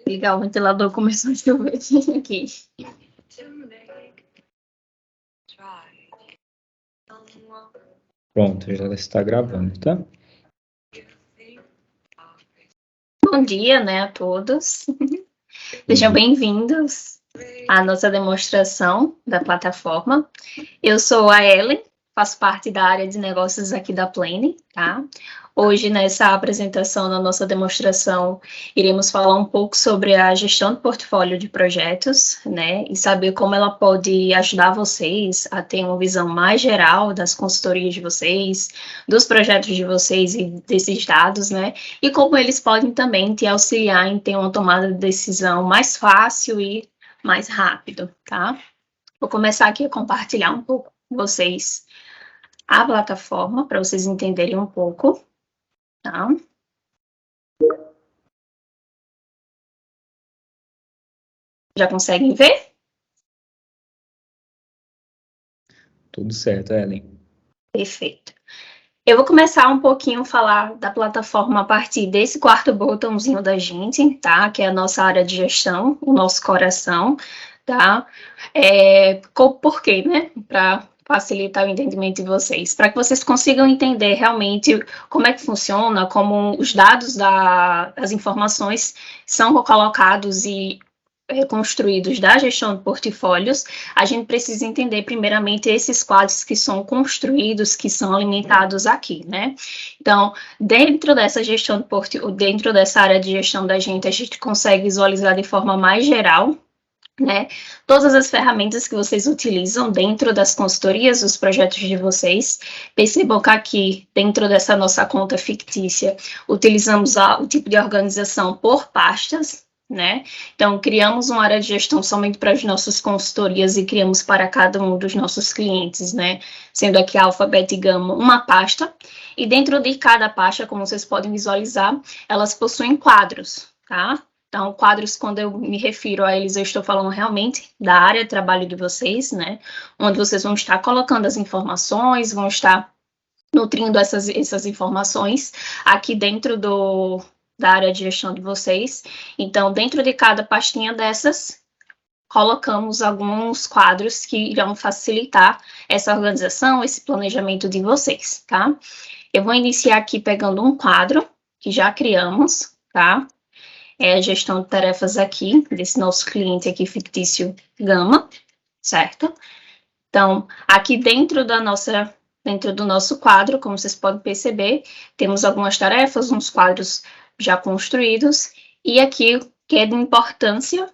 Ligar o ventilador, começou a chover aqui. Pronto, já está gravando, tá? Bom dia, né, a todos. Sejam bem-vindos à nossa demonstração da plataforma. Eu sou a Ellen, faço parte da área de negócios aqui da Plane, tá? Hoje, nessa apresentação, na nossa demonstração, iremos falar um pouco sobre a gestão do portfólio de projetos, né? E saber como ela pode ajudar vocês a ter uma visão mais geral das consultorias de vocês, dos projetos de vocês e desses dados, né? E como eles podem também te auxiliar em ter uma tomada de decisão mais fácil e mais rápido, tá? Vou começar aqui a compartilhar um pouco com vocês a plataforma, para vocês entenderem um pouco, tá? Já conseguem ver? Tudo certo, Ellen. Perfeito. Eu vou começar um pouquinho a falar da plataforma a partir desse quarto botãozinho da gente, tá? Que é a nossa área de gestão, o nosso coração, tá? Por quê, né? Para facilitar o entendimento de vocês, para que vocês consigam entender realmente como é que funciona, como os dados das informações são colocados e construídos da gestão de portfólios, a gente precisa entender primeiramente esses quadros que são construídos, que são alimentados aqui, né? Então, dentro dessa gestão de portfólio, dentro dessa área de gestão da gente, a gente consegue visualizar de forma mais geral, né, todas as ferramentas que vocês utilizam dentro das consultorias, dos projetos de vocês. Percebam que aqui, dentro dessa nossa conta fictícia, utilizamos o tipo de organização por pastas, né? Então, criamos uma área de gestão somente para as nossas consultorias e criamos para cada um dos nossos clientes, né? Sendo aqui Alfa, Beta e Gama uma pasta. E dentro de cada pasta, como vocês podem visualizar, elas possuem quadros, tá? Então, quadros, quando eu me refiro a eles, eu estou falando realmente da área de trabalho de vocês, né? Onde vocês vão estar colocando as informações, vão estar nutrindo essas informações aqui dentro da área de gestão de vocês. Então, dentro de cada pastinha dessas, colocamos alguns quadros que irão facilitar essa organização, esse planejamento de vocês, tá? Eu vou iniciar aqui pegando um quadro que já criamos, tá? É a gestão de tarefas aqui, desse nosso cliente aqui fictício Gama, certo? Então, aqui dentro do nosso quadro, como vocês podem perceber, temos algumas tarefas, uns quadros já construídos, e aqui que é de importância,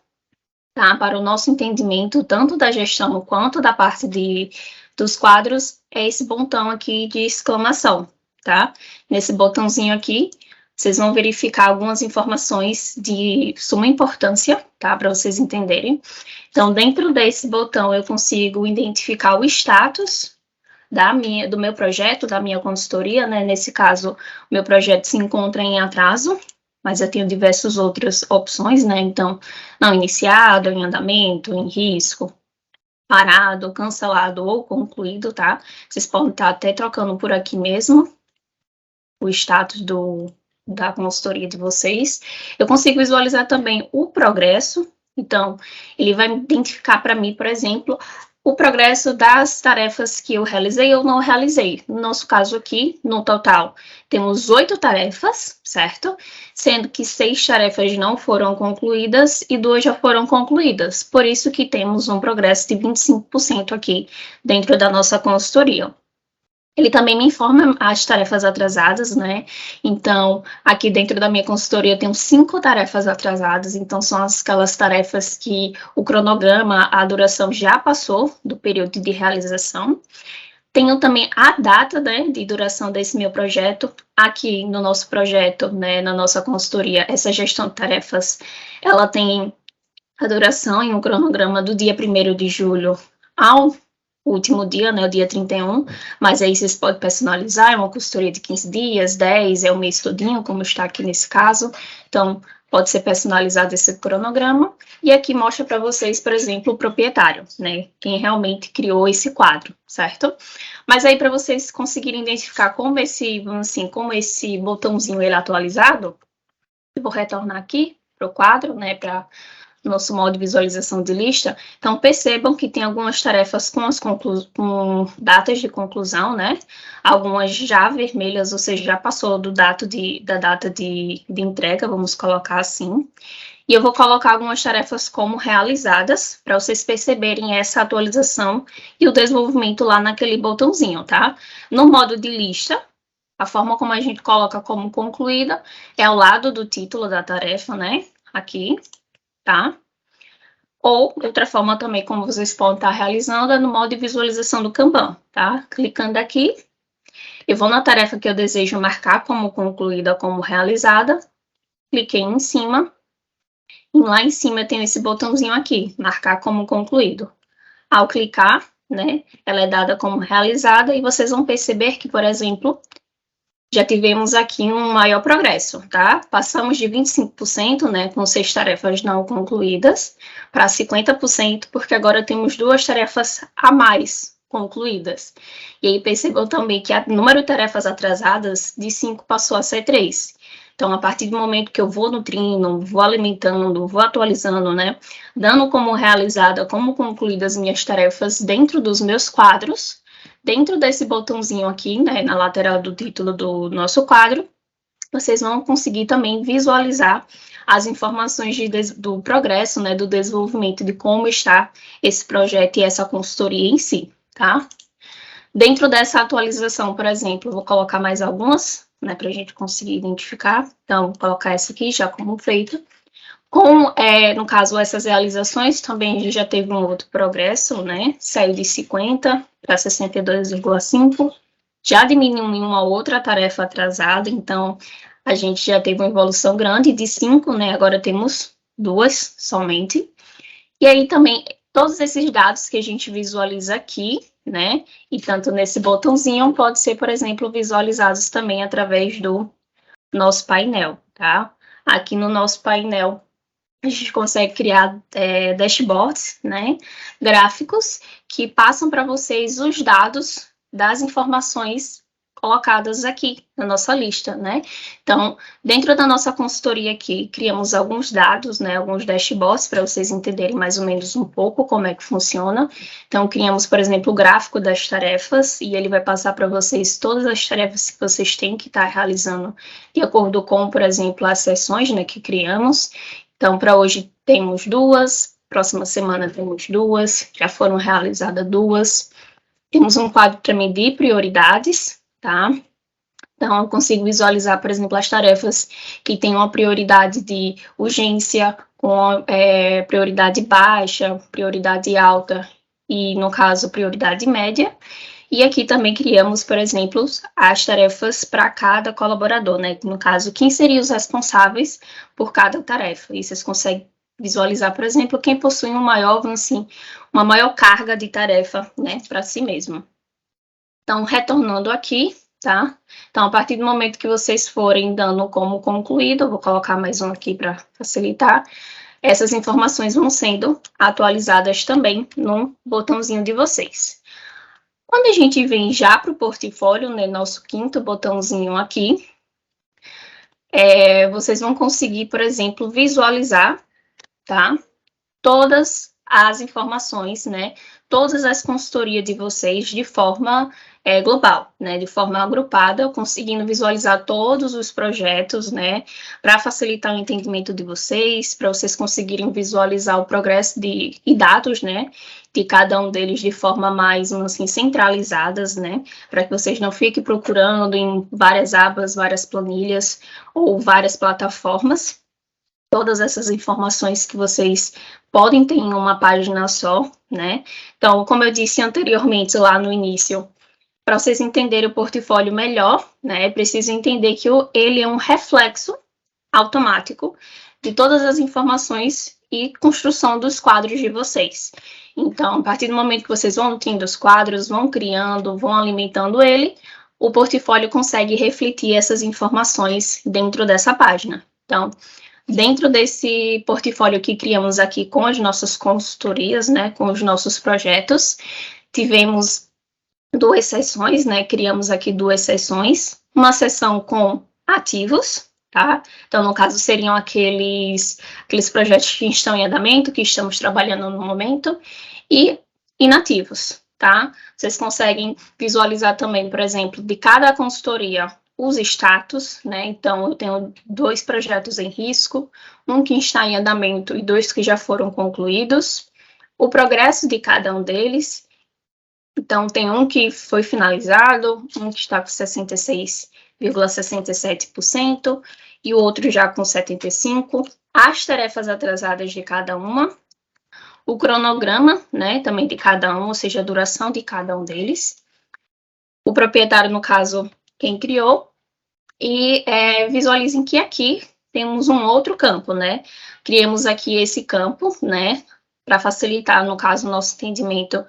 tá, para o nosso entendimento, tanto da gestão quanto da parte dos quadros, é esse botão aqui de exclamação, tá? Nesse botãozinho aqui, vocês vão verificar algumas informações de suma importância, tá? Para vocês entenderem. Então, dentro desse botão, eu consigo identificar o status do meu projeto, da minha consultoria, né? Nesse caso, o meu projeto se encontra em atraso, mas eu tenho diversas outras opções, né? Então, não iniciado, em andamento, em risco, parado, cancelado ou concluído, tá? Vocês podem estar até trocando por aqui mesmo o status da consultoria de vocês. Eu consigo visualizar também o progresso, então, ele vai identificar para mim, por exemplo, o progresso das tarefas que eu realizei ou não realizei. No nosso caso aqui, no total, temos 8 tarefas, certo? Sendo que 6 tarefas não foram concluídas e 2 já foram concluídas. Por isso que temos um progresso de 25% aqui dentro da nossa consultoria. Ele também me informa as tarefas atrasadas, né? Então, aqui dentro da minha consultoria eu tenho 5 tarefas atrasadas, então são aquelas tarefas que o cronograma, a duração já passou do período de realização. Tenho também a data, né, de duração desse meu projeto. Aqui no nosso projeto, né, na nossa consultoria, essa gestão de tarefas, ela tem a duração em um cronograma do dia 1º de julho ao último dia, né, o dia 31, mas aí vocês podem personalizar, é uma consultoria de 15 dias, 10, é o mês todinho, como está aqui nesse caso, então pode ser personalizado esse cronograma, e aqui mostra para vocês, por exemplo, o proprietário, né, quem realmente criou esse quadro, certo? Mas aí para vocês conseguirem identificar como esse botãozinho ele é atualizado, eu vou retornar aqui, o quadro, né, para nosso modo de visualização de lista. Então, percebam que tem algumas tarefas com datas de conclusão, né? Algumas já vermelhas, ou seja, já passou da data de entrega, vamos colocar assim. E eu vou colocar algumas tarefas como realizadas, para vocês perceberem essa atualização e o desenvolvimento lá naquele botãozinho, tá? No modo de lista, a forma como a gente coloca como concluída é ao lado do título da tarefa, né? Aqui, tá? Ou, outra forma também, como vocês podem estar realizando, é no modo de visualização do Kanban, tá? Clicando aqui, eu vou na tarefa que eu desejo marcar como concluída, como realizada, cliquei em cima, e lá em cima eu tenho esse botãozinho aqui, marcar como concluído. Ao clicar, né, ela é dada como realizada, e vocês vão perceber que, por exemplo, já tivemos aqui um maior progresso, tá? Passamos de 25%, né, com 6 tarefas não concluídas, para 50%, porque agora temos 2 tarefas a mais concluídas. E aí percebam também que o número de tarefas atrasadas de 5 passou a ser 3. Então, a partir do momento que eu vou nutrindo, vou alimentando, vou atualizando, né, dando como realizada, como concluídas minhas tarefas dentro dos meus quadros, dentro desse botãozinho aqui, né, na lateral do título do nosso quadro, vocês vão conseguir também visualizar as informações do progresso, né, do desenvolvimento, de como está esse projeto e essa consultoria em si, tá? Dentro dessa atualização, por exemplo, eu vou colocar mais algumas, né, para a gente conseguir identificar. Então, vou colocar essa aqui já como feita. No caso, essas realizações, também a gente já teve um outro progresso, né? Saiu de 50 para 62,5, já diminuiu uma outra tarefa atrasada, então a gente já teve uma evolução grande de 5, né? Agora temos 2 somente. E aí também, todos esses dados que a gente visualiza aqui, né? E tanto nesse botãozinho, pode ser, por exemplo, visualizados também através do nosso painel, tá? Aqui no nosso painel, a gente consegue criar dashboards, né, gráficos, que passam para vocês os dados das informações colocadas aqui na nossa lista, né? Então, dentro da nossa consultoria aqui, criamos alguns dados, né, alguns dashboards para vocês entenderem mais ou menos um pouco como é que funciona. Então, criamos, por exemplo, o gráfico das tarefas, e ele vai passar para vocês todas as tarefas que vocês têm que estar realizando de acordo com, por exemplo, as sessões, né, que criamos. Então, para hoje temos 2, próxima semana temos 2, já foram realizadas 2. Temos um quadro também de prioridades, tá? Então, eu consigo visualizar, por exemplo, as tarefas que têm uma prioridade de urgência, com prioridade baixa, prioridade alta e, no caso, prioridade média. E aqui também criamos, por exemplo, as tarefas para cada colaborador, né? No caso, quem seriam os responsáveis por cada tarefa. E vocês conseguem visualizar, por exemplo, quem possui uma maior carga de tarefa, né, para si mesmo. Então, retornando aqui, tá? Então, a partir do momento que vocês forem dando como concluído, eu vou colocar mais um aqui para facilitar, essas informações vão sendo atualizadas também no botãozinho de vocês. Quando a gente vem já para o portfólio, né, nosso quinto botãozinho aqui, vocês vão conseguir, por exemplo, visualizar, tá? Todas as informações, né? Todas as consultorias de vocês de forma global, né? De forma agrupada, conseguindo visualizar todos os projetos, né? Para facilitar o entendimento de vocês, para vocês conseguirem visualizar o progresso e dados, né? De cada um deles de forma mais, assim, centralizadas, né? Para que vocês não fiquem procurando em várias abas, várias planilhas ou várias plataformas. Todas essas informações que vocês podem ter em uma página só, né? Então, como eu disse anteriormente lá no início, para vocês entenderem o portfólio melhor, né, é preciso entender que ele é um reflexo automático de todas as informações e construção dos quadros de vocês. Então, a partir do momento que vocês vão tendo os quadros, vão criando, vão alimentando ele, o portfólio consegue refletir essas informações dentro dessa página. Então, dentro desse portfólio que criamos aqui com as nossas consultorias, né, com os nossos projetos, tivemos 2 seções, né, criamos aqui 2 seções, uma seção com ativos, tá? Então, no caso, seriam aqueles projetos que estão em andamento, que estamos trabalhando no momento, e inativos, tá? Vocês conseguem visualizar também, por exemplo, de cada consultoria, os status, né? Então, eu tenho 2 projetos em risco, um que está em andamento e 2 que já foram concluídos, o progresso de cada um deles. Então, tem um que foi finalizado, um que está com 66,67% e o outro já com 75%. As tarefas atrasadas de cada uma, o cronograma, né, também de cada um, ou seja, a duração de cada um deles. O proprietário, no caso, quem criou. E visualizem que aqui temos um outro campo, né? Criamos aqui esse campo, né, para facilitar, no caso, o nosso entendimento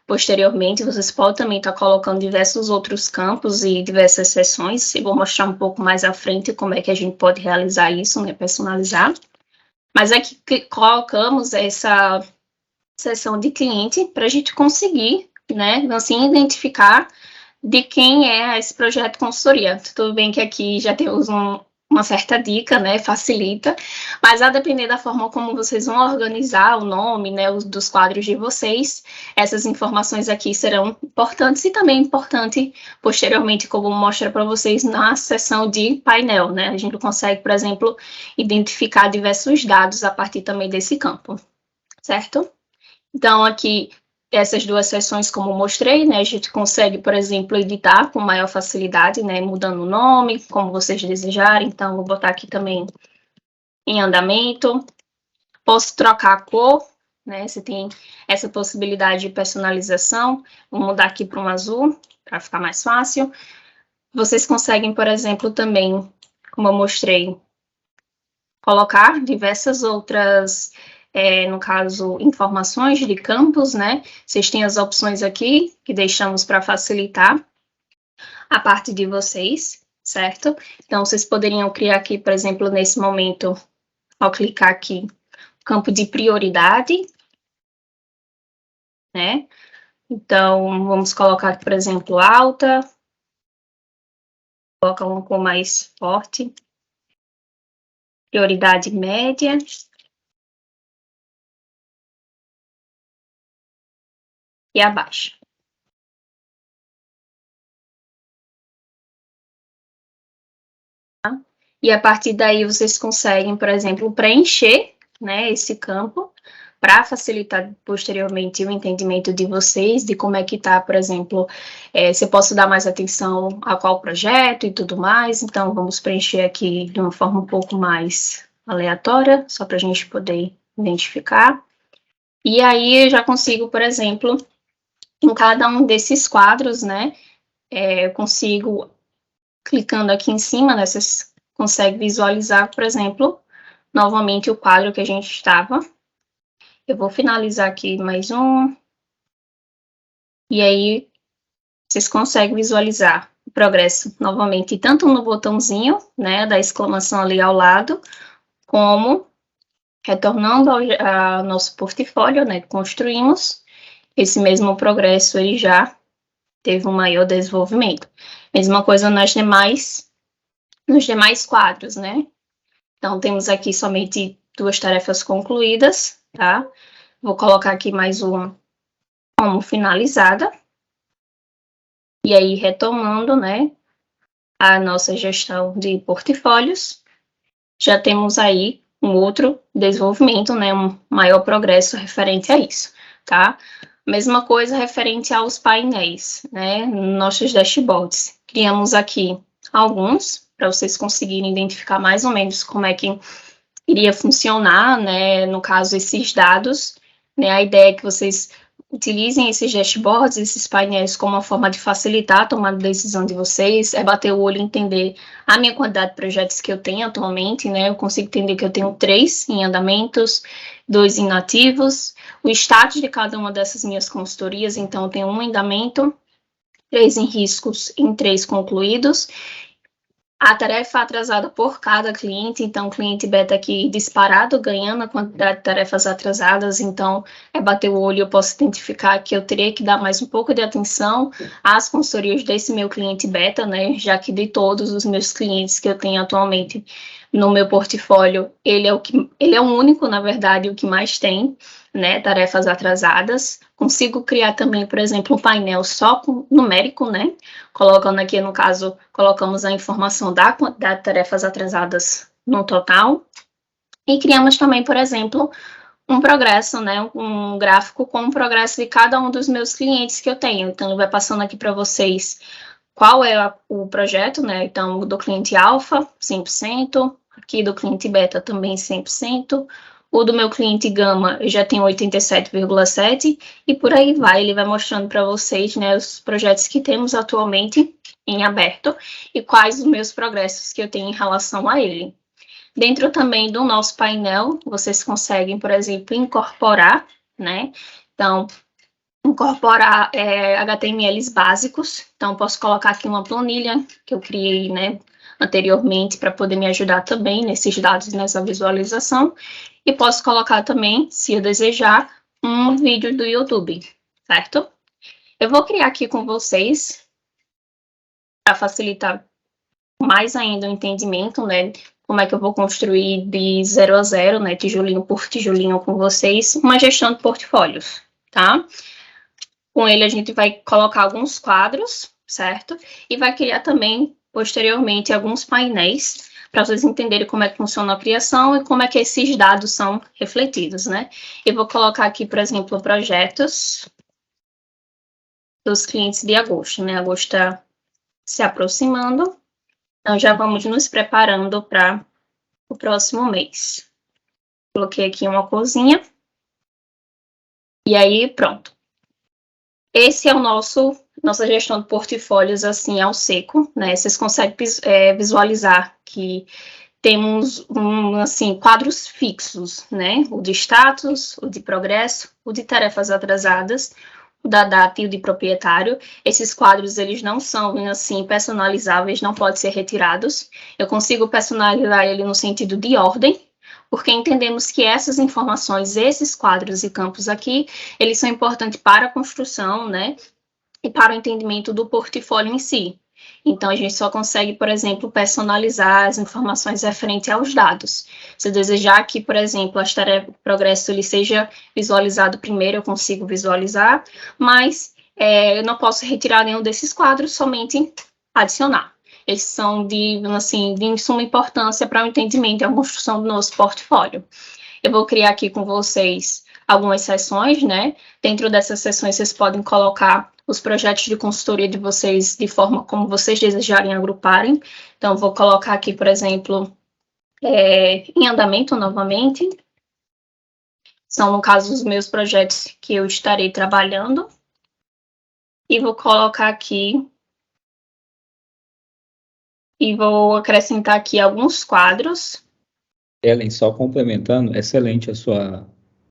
posteriormente. Vocês podem também estar colocando diversos outros campos e diversas seções. Eu vou mostrar um pouco mais à frente como é que a gente pode realizar isso, né, personalizar. Mas aqui colocamos essa seção de cliente para a gente conseguir, né, assim, identificar de quem é esse projeto de consultoria. Tudo bem que aqui já temos uma certa dica, né, facilita, mas a depender da forma como vocês vão organizar o nome, né, dos quadros de vocês, essas informações aqui serão importantes e também importante posteriormente, como mostra para vocês na seção de painel, né, a gente consegue, por exemplo, identificar diversos dados a partir também desse campo, certo? Então, aqui, essas 2 seções, como mostrei, né, a gente consegue, por exemplo, editar com maior facilidade, né, mudando o nome, como vocês desejarem. Então, vou botar aqui também em andamento. Posso trocar a cor, né, você tem essa possibilidade de personalização. Vou mudar aqui para um azul, para ficar mais fácil. Vocês conseguem, por exemplo, também, como eu mostrei, colocar diversas outras no caso, informações de campos, né? Vocês têm as opções aqui, que deixamos para facilitar a parte de vocês, certo? Então, vocês poderiam criar aqui, por exemplo, nesse momento, ao clicar aqui, campo de prioridade, né? Então, vamos colocar, por exemplo, alta, coloca um com mais forte, prioridade média, e abaixo. Tá? E a partir daí vocês conseguem, por exemplo, preencher, né, esse campo para facilitar posteriormente o entendimento de vocês, de como é que está, por exemplo, se eu posso dar mais atenção a qual projeto e tudo mais. Então, vamos preencher aqui de uma forma um pouco mais aleatória, só para a gente poder identificar. E aí eu já consigo, por exemplo, em cada um desses quadros, né, eu consigo, clicando aqui em cima, né, vocês conseguem visualizar, por exemplo, novamente o quadro que a gente estava. Eu vou finalizar aqui mais um. E aí, vocês conseguem visualizar o progresso novamente, tanto no botãozinho, né, da exclamação ali ao lado, como retornando ao nosso portfólio, né, que construímos. Esse mesmo progresso ele já teve um maior desenvolvimento. Mesma coisa nos demais quadros, né? Então, temos aqui somente 2 tarefas concluídas, tá? Vou colocar aqui mais uma como finalizada. E aí, retomando, né, a nossa gestão de portfólios, já temos aí um outro desenvolvimento, né, um maior progresso referente a isso, tá? Mesma coisa referente aos painéis, né, nossos dashboards. Criamos aqui alguns, para vocês conseguirem identificar mais ou menos como é que iria funcionar, né, no caso, esses dados, né, a ideia é que vocês utilizem esses dashboards, esses painéis como uma forma de facilitar a tomada de decisão de vocês, bater o olho e entender a minha quantidade de projetos que eu tenho atualmente, né, eu consigo entender que eu tenho 3 em andamentos, 2 inativos, o status de cada uma dessas minhas consultorias, então eu tenho 1 em andamento, 3 em riscos e 3 concluídos, a tarefa atrasada por cada cliente, então o cliente beta aqui disparado, ganhando a quantidade de tarefas atrasadas, então é bater o olho, eu posso identificar que eu teria que dar mais um pouco de atenção às consultorias desse meu cliente beta, né, já que de todos os meus clientes que eu tenho atualmente no meu portfólio, ele é o único, na verdade, o que mais tem, né, tarefas atrasadas. Consigo criar também, por exemplo, um painel só com numérico, né, colocando aqui, no caso, colocamos a informação da quantidade de tarefas atrasadas no total. E criamos também, por exemplo, um progresso, né, um gráfico com o progresso de cada um dos meus clientes que eu tenho. Então, ele vai passando aqui para vocês qual é o projeto, né, então, do cliente alfa, 100%, aqui do cliente beta também 100%, o do meu cliente gama já tem 87,7%, e por aí vai, ele vai mostrando para vocês, né, os projetos que temos atualmente em aberto e quais os meus progressos que eu tenho em relação a ele. Dentro também do nosso painel, vocês conseguem, por exemplo, incorporar, né? Então, incorporar HTMLs básicos. Então, posso colocar aqui uma planilha que eu criei, né, anteriormente para poder me ajudar também nesses dados, nessa visualização. E posso colocar também, se eu desejar, um vídeo do YouTube, certo? Eu vou criar aqui com vocês, para facilitar mais ainda o entendimento, né, como é que eu vou construir de 0 a 0, né, tijolinho por tijolinho com vocês, uma gestão de portfólios, tá? Com ele a gente vai colocar alguns quadros, certo? E vai criar também, posteriormente, alguns painéis para vocês entenderem como é que funciona a criação e como é que esses dados são refletidos, né? Eu vou colocar aqui, por exemplo, projetos dos clientes de agosto, né? Agosto está se aproximando, então já vamos nos preparando para o próximo mês. Coloquei aqui uma corzinha. E aí, pronto. Esse é o nossa gestão de portfólios, assim, ao seco, né? Vocês conseguem visualizar que temos, assim, quadros fixos, né? O de status, o de progresso, o de tarefas atrasadas, o da data e o de proprietário. Esses quadros, eles não são, assim, personalizáveis, não podem ser retirados. Eu consigo personalizar ele no sentido de ordem, porque entendemos que essas informações, esses quadros e campos aqui, eles são importantes para a construção, né, e para o entendimento do portfólio em si. Então, a gente só consegue, por exemplo, personalizar as informações referentes aos dados. Se eu desejar que, por exemplo, as tarefas de progresso ele seja visualizado primeiro, eu consigo visualizar, mas eu não posso retirar nenhum desses quadros, somente adicionar. Eles são assim, de suma importância para o entendimento e a construção do nosso portfólio. Eu vou criar aqui com vocês algumas sessões, né? Dentro dessas sessões, vocês podem colocar os projetos de consultoria de vocês de forma como vocês desejarem agruparem. Então, vou colocar aqui, por exemplo, em andamento novamente. São, no caso, os meus projetos que eu estarei trabalhando. E vou colocar aqui e vou acrescentar aqui alguns quadros. Ellen, só complementando, excelente a sua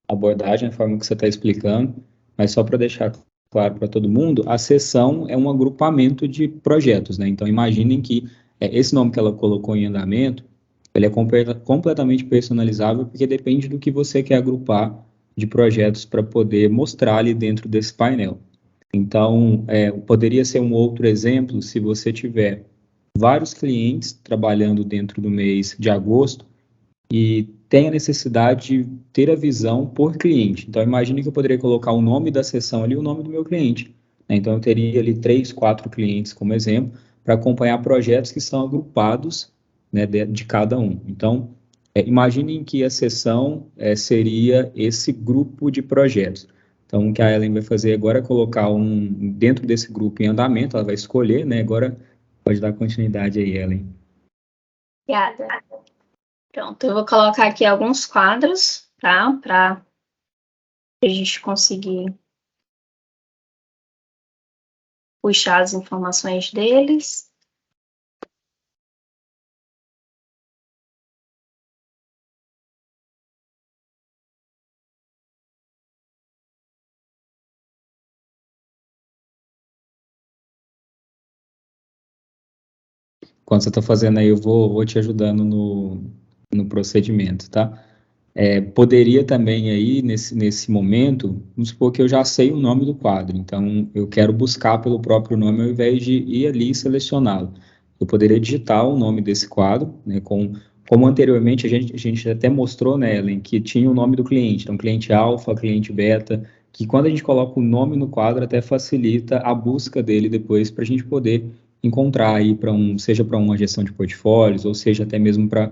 abordagem, a forma que você está explicando, mas só para deixar claro para todo mundo, a sessão é um agrupamento de projetos, né? Então, imaginem que esse nome que ela colocou em andamento, ele é completamente personalizável, porque depende do que você quer agrupar de projetos para poder mostrar ali dentro desse painel. Então, poderia ser um outro exemplo se você tiver vários clientes trabalhando dentro do mês de agosto e tem a necessidade de ter a visão por cliente. Então, imagine que eu poderia colocar o nome da sessão ali, o nome do meu cliente, né? Então, eu teria ali 3, 4 clientes como exemplo, para acompanhar projetos que são agrupados, né, de cada um. Então, imaginem que a sessão seria esse grupo de projetos. Então, o que a Ellen vai fazer agora é colocar dentro desse grupo em andamento, ela vai escolher, né? Agora pode dar continuidade aí, Ellen. Obrigada. Pronto, eu vou colocar aqui alguns quadros, tá? Para a gente conseguir puxar as informações deles. Enquanto você está fazendo aí, eu vou te ajudando no procedimento, tá? Poderia também aí, nesse momento, vamos supor que eu já sei o nome do quadro, então eu quero buscar pelo próprio nome ao invés de ir ali e selecioná-lo. Eu poderia digitar o nome desse quadro, né, como anteriormente a gente até mostrou, né, Ellen, que tinha o nome do cliente, então cliente alfa, cliente beta, que quando a gente coloca o nome no quadro até facilita a busca dele depois para a gente poder encontrar aí seja para uma gestão de portfólios, ou seja até mesmo para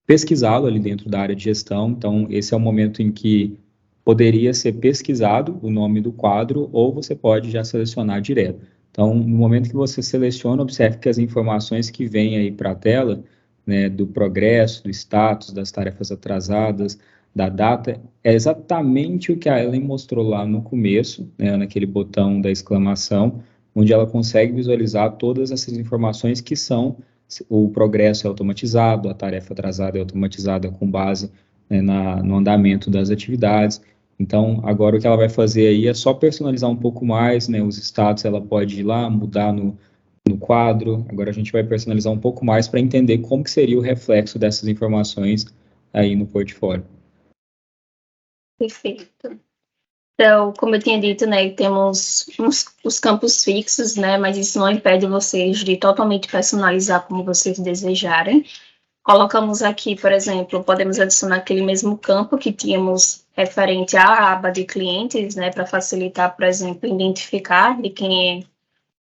pesquisá-lo ali dentro da área de gestão. Então, esse é o momento em que poderia ser pesquisado o nome do quadro, ou você pode já selecionar direto. Então, no momento que você seleciona, observe que as informações que vêm aí para a tela, né, do progresso, do status, das tarefas atrasadas, da data, é exatamente o que a Ellen mostrou lá no começo, né, naquele botão da exclamação, onde ela consegue visualizar todas essas informações que são o progresso é automatizado, a tarefa atrasada é automatizada com base, né, no andamento das atividades. Então, agora o que ela vai fazer aí é só personalizar um pouco mais, né, os status ela pode ir lá, mudar no quadro. Agora a gente vai personalizar um pouco mais para entender como que seria o reflexo dessas informações aí no portfólio. Perfeito. Então, como eu tinha dito, né, temos os campos fixos, né, mas isso não impede vocês de totalmente personalizar como vocês desejarem. Colocamos aqui, por exemplo, podemos adicionar aquele mesmo campo que tínhamos referente à aba de clientes, né, para facilitar, por exemplo, identificar de quem é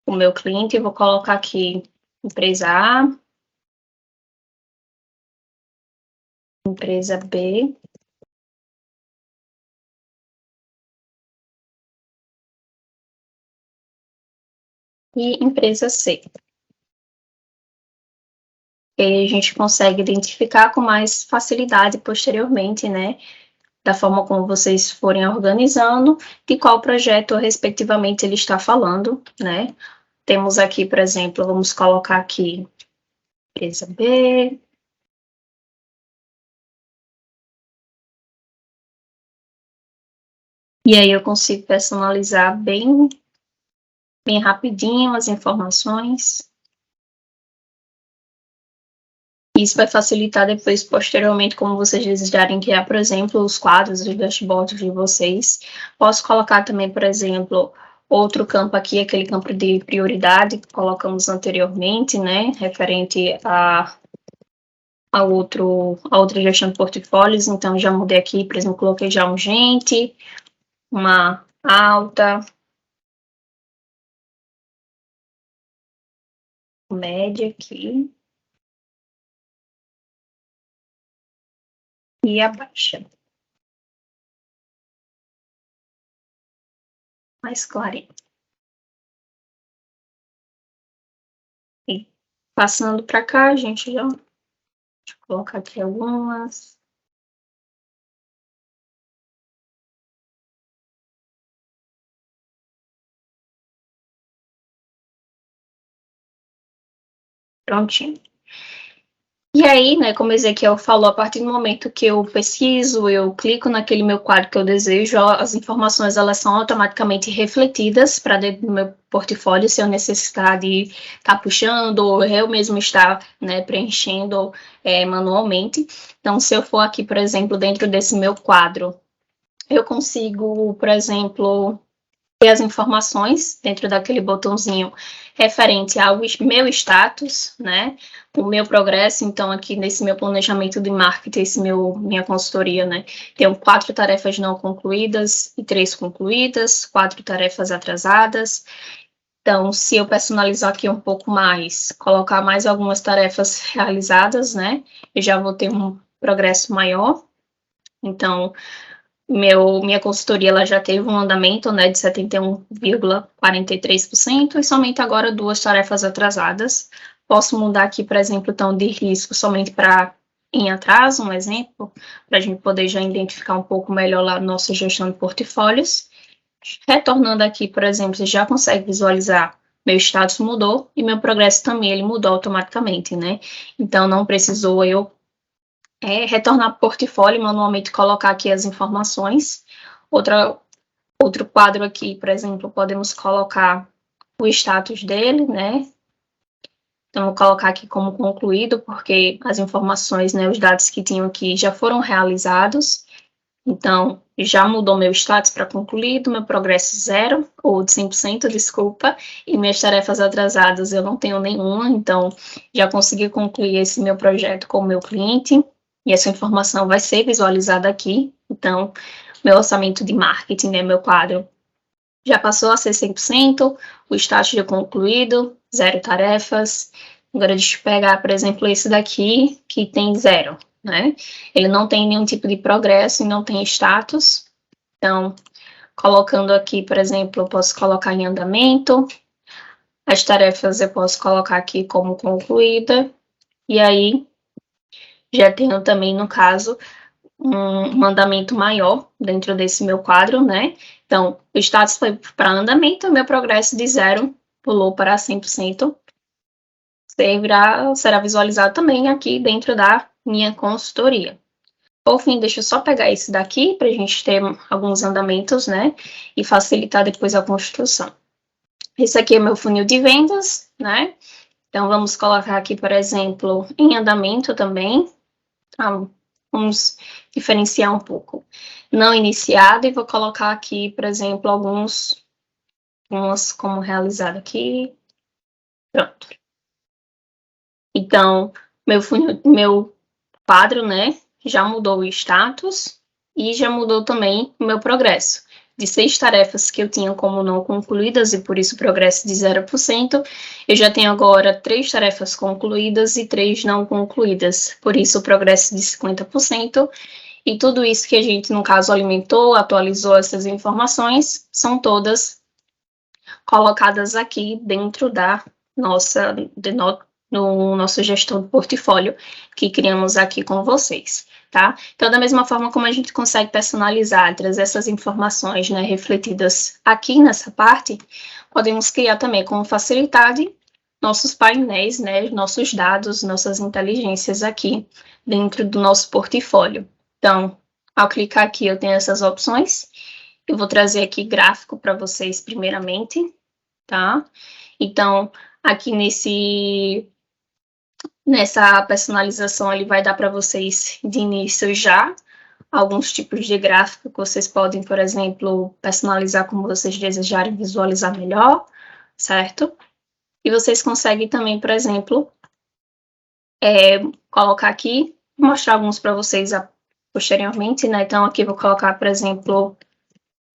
o meu cliente. Eu vou colocar aqui empresa A, empresa B, e empresa C. E aí a gente consegue identificar com mais facilidade posteriormente, né, da forma como vocês forem organizando, de qual projeto, respectivamente, ele está falando, né. Temos aqui, por exemplo, vamos colocar aqui empresa B. E aí eu consigo personalizar bem rapidinho as informações. Isso vai facilitar depois, posteriormente, como vocês desejarem criar, por exemplo, os quadros, os dashboards de vocês. Posso colocar também, por exemplo, outro campo aqui, aquele campo de prioridade que colocamos anteriormente, né, referente a outra gestão de portfólios. Então, já mudei aqui, por exemplo, coloquei já urgente, uma alta, média aqui, e a baixa. Mais clarinho. E passando para cá, a gente já... Deixa eu colocar aqui algumas. Prontinho. E aí, né, como o Ezequiel falou, a partir do momento que eu pesquiso, eu clico naquele meu quadro que eu desejo, as informações elas são automaticamente refletidas para dentro do meu portfólio, sem eu necessitar de estar puxando, ou eu mesmo estar, né, preenchendo manualmente. Então, se eu for aqui, por exemplo, dentro desse meu quadro, eu consigo, por exemplo, ter as informações dentro daquele botãozinho referente ao meu status, né, o meu progresso. Então, aqui nesse meu planejamento de marketing, minha consultoria, né, tenho 4 tarefas não concluídas e 3 concluídas, 4 tarefas atrasadas. Então, se eu personalizar aqui um pouco mais, colocar mais algumas tarefas realizadas, né, eu já vou ter um progresso maior. Então, minha consultoria ela já teve um andamento, né, de 71,43% e somente agora 2 tarefas atrasadas. Posso mudar aqui, por exemplo, então, de risco somente para em atraso, um exemplo, para a gente poder já identificar um pouco melhor lá a nossa gestão de portfólios. Retornando aqui, por exemplo, você já consegue visualizar meu status mudou e meu progresso também, ele mudou automaticamente, né? Então, não precisou eu retornar para o portfólio e manualmente colocar aqui as informações. Outro quadro aqui, por exemplo, podemos colocar o status dele, né? Então, vou colocar aqui como concluído, porque as informações, né, os dados que tinham aqui já foram realizados. Então, já mudou meu status para concluído, meu progresso 0, ou de 100%, desculpa, e minhas tarefas atrasadas eu não tenho nenhuma, então já consegui concluir esse meu projeto com o meu cliente, e essa informação vai ser visualizada aqui. Então, meu orçamento de marketing, né, meu quadro, já passou a ser 100%, o status de concluído, 0 tarefas. Agora, deixa eu pegar, por exemplo, esse daqui, que tem 0. Né? Ele não tem nenhum tipo de progresso e não tem status. Então, colocando aqui, por exemplo, eu posso colocar em andamento. As tarefas eu posso colocar aqui como concluída. E aí, já tenho também, no caso, um andamento maior dentro desse meu quadro, né? Então, o status foi para andamento, meu progresso de 0 pulou para 100%. Será visualizado também aqui dentro da minha consultoria. Por fim, deixa eu só pegar esse daqui para a gente ter alguns andamentos, né? E facilitar depois a construção. Esse aqui é meu funil de vendas, né? Então, vamos colocar aqui, por exemplo, em andamento também. Vamos diferenciar um pouco. Não iniciado, e vou colocar aqui, por exemplo, alguns como realizado aqui. Pronto. Então, meu quadro, né, já mudou o status e já mudou também o meu progresso. De 6 tarefas que eu tinha como não concluídas e por isso progresso de 0%, eu já tenho agora 3 tarefas concluídas e 3 não concluídas, por isso o progresso de 50%. E tudo isso que a gente, no caso, alimentou, atualizou essas informações, são todas colocadas aqui dentro da nossa, no nosso gestão do portfólio que criamos aqui com vocês, tá? Então, da mesma forma como a gente consegue personalizar, trazer essas informações, né, refletidas aqui nessa parte, podemos criar também com facilidade nossos painéis, né, nossos dados, nossas inteligências aqui dentro do nosso portfólio. Então, ao clicar aqui, eu tenho essas opções. Eu vou trazer aqui gráfico para vocês primeiramente, tá? Então, aqui nessa personalização, ele vai dar para vocês de início já alguns tipos de gráfico que vocês podem, por exemplo, personalizar como vocês desejarem visualizar melhor, certo? E vocês conseguem também, por exemplo, colocar aqui, mostrar alguns para vocês posteriormente, né? Então, aqui eu vou colocar, por exemplo,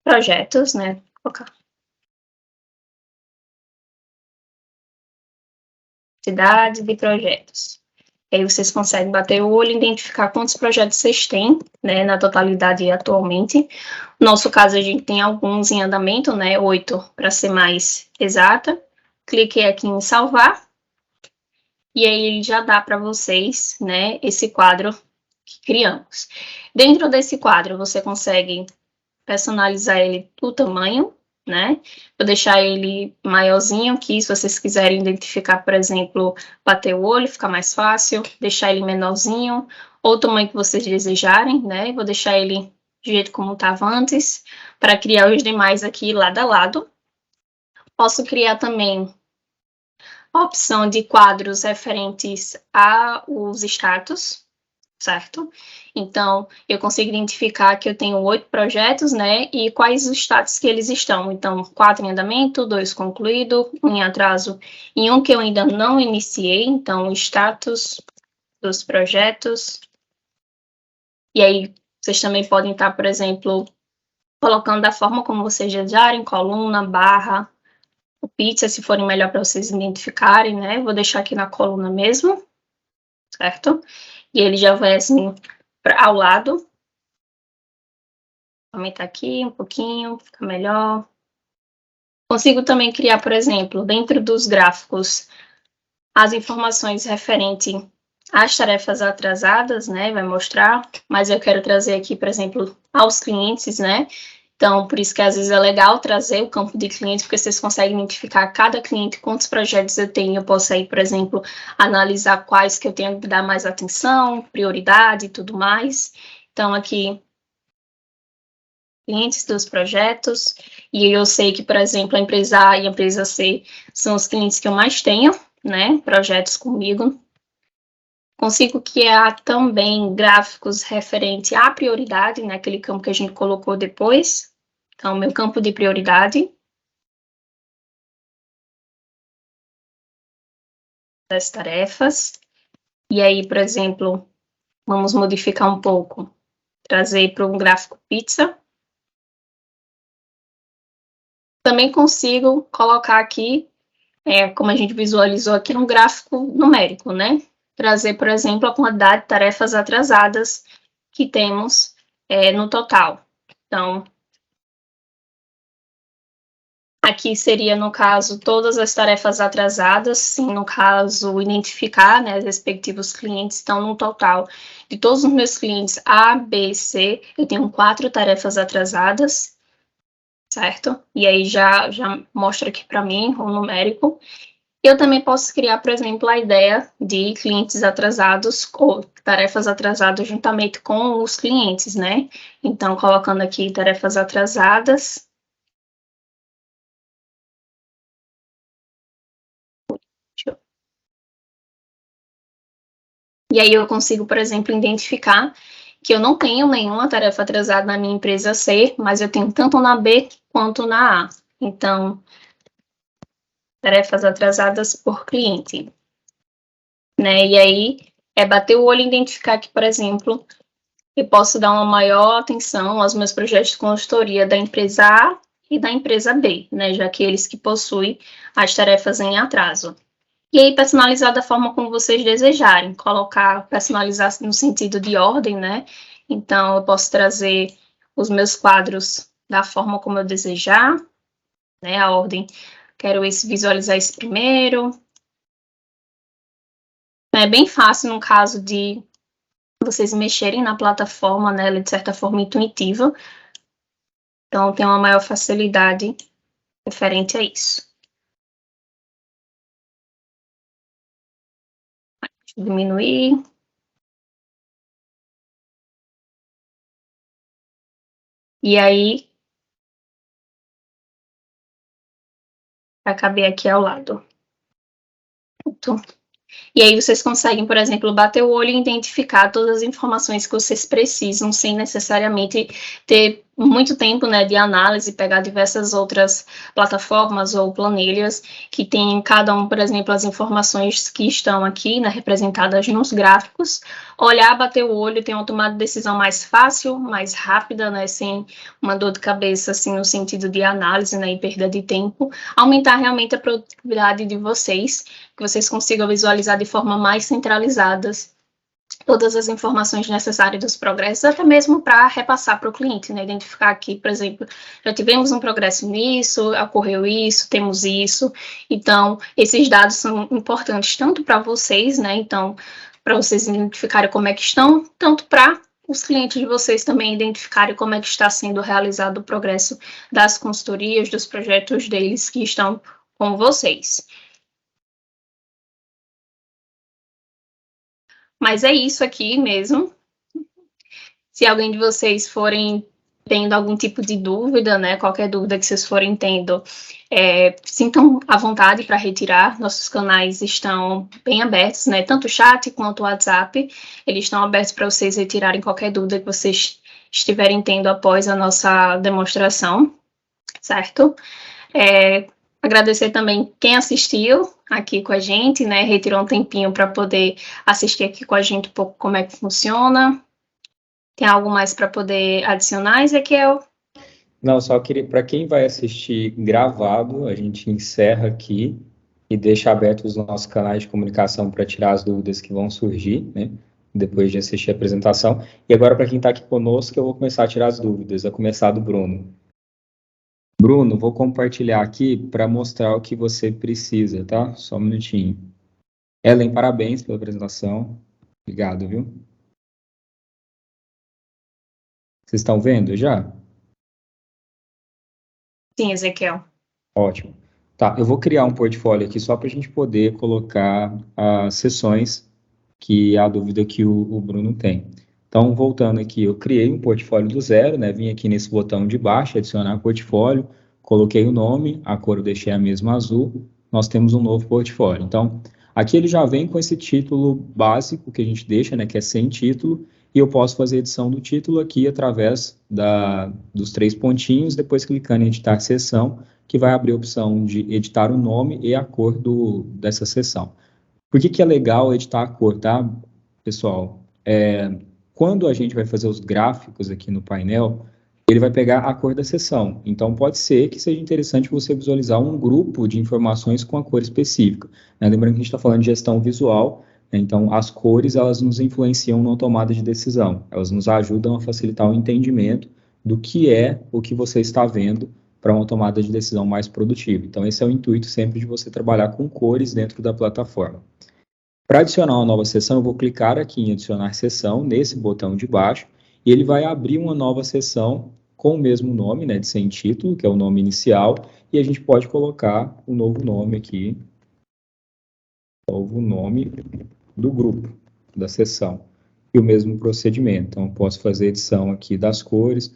projetos, né? Vou colocar quantidade de projetos. Aí vocês conseguem bater o olho e identificar quantos projetos vocês têm, né, na totalidade atualmente. No nosso caso, a gente tem alguns em andamento, né, 8 para ser mais exata. Cliquei aqui em salvar. E aí ele já dá para vocês, né, esse quadro que criamos. Dentro desse quadro, você consegue personalizar ele do tamanho, né? Vou deixar ele maiorzinho aqui, se vocês quiserem identificar, por exemplo, bater o olho, fica mais fácil. Deixar ele menorzinho, ou o tamanho que vocês desejarem, né? Vou deixar ele do jeito como estava antes, para criar os demais aqui lado a lado. Posso criar também a opção de quadros referentes aos status, certo? Então, eu consigo identificar que eu tenho 8 projetos, né, e quais os status que eles estão. Então, 4 em andamento, 2 concluído, 1 em atraso e 1 que eu ainda não iniciei. Então, o status dos projetos. E aí, vocês também podem estar, por exemplo, colocando da forma como vocês desejarem, coluna, barra, o pizza, se forem melhor para vocês identificarem, né? Vou deixar aqui na coluna mesmo, certo? E ele já vai assim ao lado. Vou aumentar aqui um pouquinho, fica melhor. Consigo também criar, por exemplo, dentro dos gráficos, as informações referentes às tarefas atrasadas, né? Vai mostrar, mas eu quero trazer aqui, por exemplo, aos clientes, né? Então, por isso que às vezes é legal trazer o campo de clientes, porque vocês conseguem identificar cada cliente, quantos projetos eu tenho. Eu posso aí, por exemplo, analisar quais que eu tenho que dar mais atenção, prioridade e tudo mais. Então, aqui, clientes dos projetos. E eu sei que, por exemplo, a empresa A e a empresa C são os clientes que eu mais tenho, né, projetos comigo. Consigo criar também gráficos referente à prioridade, naquele campo que a gente colocou depois. Então, meu campo de prioridade. Das tarefas. E aí, por exemplo, vamos modificar um pouco. Trazer para um gráfico pizza. Também consigo colocar aqui, como a gente visualizou aqui, um gráfico numérico, né? Trazer, por exemplo, a quantidade de tarefas atrasadas que temos no total. Então, aqui seria, no caso, todas as tarefas atrasadas, sim, no caso, identificar, né, os respectivos clientes. Então, no total, de todos os meus clientes A, B, C, eu tenho 4 tarefas atrasadas, certo? E aí já mostra aqui para mim o numérico. Eu também posso criar, por exemplo, a ideia de clientes atrasados ou tarefas atrasadas juntamente com os clientes, né? Então, colocando aqui tarefas atrasadas. E aí eu consigo, por exemplo, identificar que eu não tenho nenhuma tarefa atrasada na minha empresa C, mas eu tenho tanto na B quanto na A. Então, tarefas atrasadas por cliente. Né? E aí, bater o olho e identificar que, por exemplo, eu posso dar uma maior atenção aos meus projetos de consultoria da empresa A e da empresa B, né? Já que eles que possuem as tarefas em atraso. E aí, personalizar da forma como vocês desejarem. Personalizar no sentido de ordem, né? Então, eu posso trazer os meus quadros da forma como eu desejar, né? A ordem, quero visualizar esse primeiro. É bem fácil no caso de vocês mexerem na plataforma, né? Ela é de certa forma intuitiva. Então, tem uma maior facilidade referente a isso. Deixa eu diminuir. E aí, vai caber aqui ao lado. Pronto. E aí vocês conseguem, por exemplo, bater o olho e identificar todas as informações que vocês precisam, sem necessariamente ter muito tempo, né, de análise, pegar diversas outras plataformas ou planilhas que tem cada um, por exemplo, as informações que estão aqui, né, representadas nos gráficos, olhar, bater o olho, ter uma tomada de decisão mais fácil, mais rápida, né, sem uma dor de cabeça, assim, no sentido de análise, né, e perda de tempo, aumentar realmente a produtividade de vocês, que vocês consigam visualizar de forma mais centralizada todas as informações necessárias dos progressos, até mesmo para repassar para o cliente, né? Identificar aqui, por exemplo, já tivemos um progresso nisso, ocorreu isso, temos isso. Então, esses dados são importantes tanto para vocês, né? Então, para vocês identificarem como é que estão, tanto para os clientes de vocês também identificarem como é que está sendo realizado o progresso das consultorias, dos projetos deles que estão com vocês. Mas é isso aqui mesmo. Se alguém de vocês forem tendo algum tipo de dúvida, né, qualquer dúvida que vocês forem tendo, sintam à vontade para retirar. Nossos canais estão bem abertos, né, tanto o chat quanto o WhatsApp, eles estão abertos para vocês retirarem qualquer dúvida que vocês estiverem tendo após a nossa demonstração, certo? Agradecer também quem assistiu aqui com a gente, né, retirou um tempinho para poder assistir aqui com a gente um pouco como é que funciona. Tem algo mais para poder adicionar, Ezequiel? Não, só queria, para quem vai assistir gravado, a gente encerra aqui e deixa abertos os nossos canais de comunicação para tirar as dúvidas que vão surgir, né, depois de assistir a apresentação. E agora, para quem está aqui conosco, eu vou começar a tirar as dúvidas, a começar do Bruno. Bruno, vou compartilhar aqui para mostrar o que você precisa, tá? Só um minutinho. Ellen, parabéns pela apresentação. Obrigado, viu? Vocês estão vendo já? Sim, Ezequiel. Ótimo. Tá, eu vou criar um portfólio aqui só para a gente poder colocar as sessões que é a dúvida que o Bruno tem. Então, voltando aqui, eu criei um portfólio do zero, né? Vim aqui nesse botão de baixo, adicionar portfólio, coloquei o nome, a cor eu deixei a mesma azul, nós temos um novo portfólio. Então, Aqui ele já vem com esse título básico que a gente deixa, né, que é sem título, e eu posso fazer edição do título aqui através dos 3 pontinhos, depois clicando em editar seção, que vai abrir a opção de editar o nome e a cor dessa seção. Por que é legal editar a cor, tá, pessoal? Quando a gente vai fazer os gráficos aqui no painel, ele vai pegar a cor da seção. Então, pode ser que seja interessante você visualizar um grupo de informações com a cor específica, né? Lembrando que a gente está falando de gestão visual, né? Então, as cores, elas nos influenciam na tomada de decisão. Elas nos ajudam a facilitar o entendimento do que é o que você está vendo para uma tomada de decisão mais produtiva. Então, esse é o intuito sempre de você trabalhar com cores dentro da plataforma. Para adicionar uma nova seção, eu vou clicar aqui em adicionar seção, nesse botão de baixo, e ele vai abrir uma nova seção com o mesmo nome, né, de sem título, que é o nome inicial, e a gente pode colocar o novo nome aqui, novo nome do grupo, da seção, e o mesmo procedimento. Então, eu posso fazer edição aqui das cores,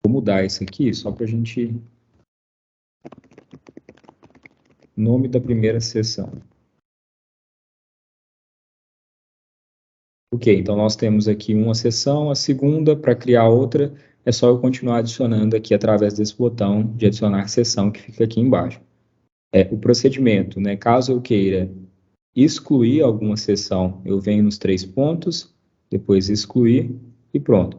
vou mudar isso aqui, só para a gente... Nome da primeira seção. Ok, então nós temos aqui uma seção, a segunda, para criar outra, é só eu continuar adicionando aqui através desse botão de adicionar seção que fica aqui embaixo. O procedimento, né? Caso eu queira excluir alguma seção, eu venho nos 3 pontos, depois excluir e pronto.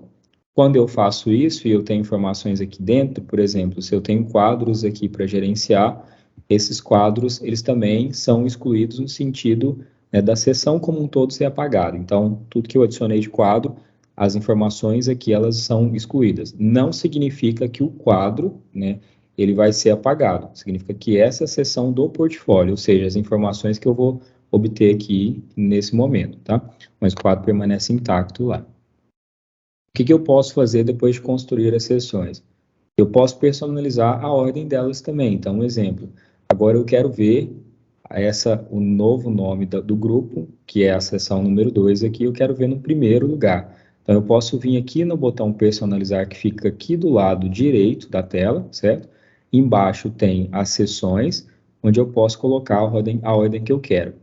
Quando eu faço isso e eu tenho informações aqui dentro, por exemplo, se eu tenho quadros aqui para gerenciar, esses quadros, eles também são excluídos no sentido, né, da seção como um todo ser apagada. Então, tudo que eu adicionei de quadro, as informações aqui, elas são excluídas. Não significa que o quadro, né, ele vai ser apagado. Significa que essa seção do portfólio, ou seja, as informações que eu vou obter aqui nesse momento, tá? Mas o quadro permanece intacto lá. O que eu posso fazer depois de construir as seções? Eu posso personalizar a ordem delas também. Então, um exemplo. Agora eu quero ver o novo nome do grupo, que é a seção número 2 aqui, eu quero ver no primeiro lugar. Então, eu posso vir aqui no botão personalizar, que fica aqui do lado direito da tela, certo? Embaixo tem as seções, onde eu posso colocar a ordem que eu quero.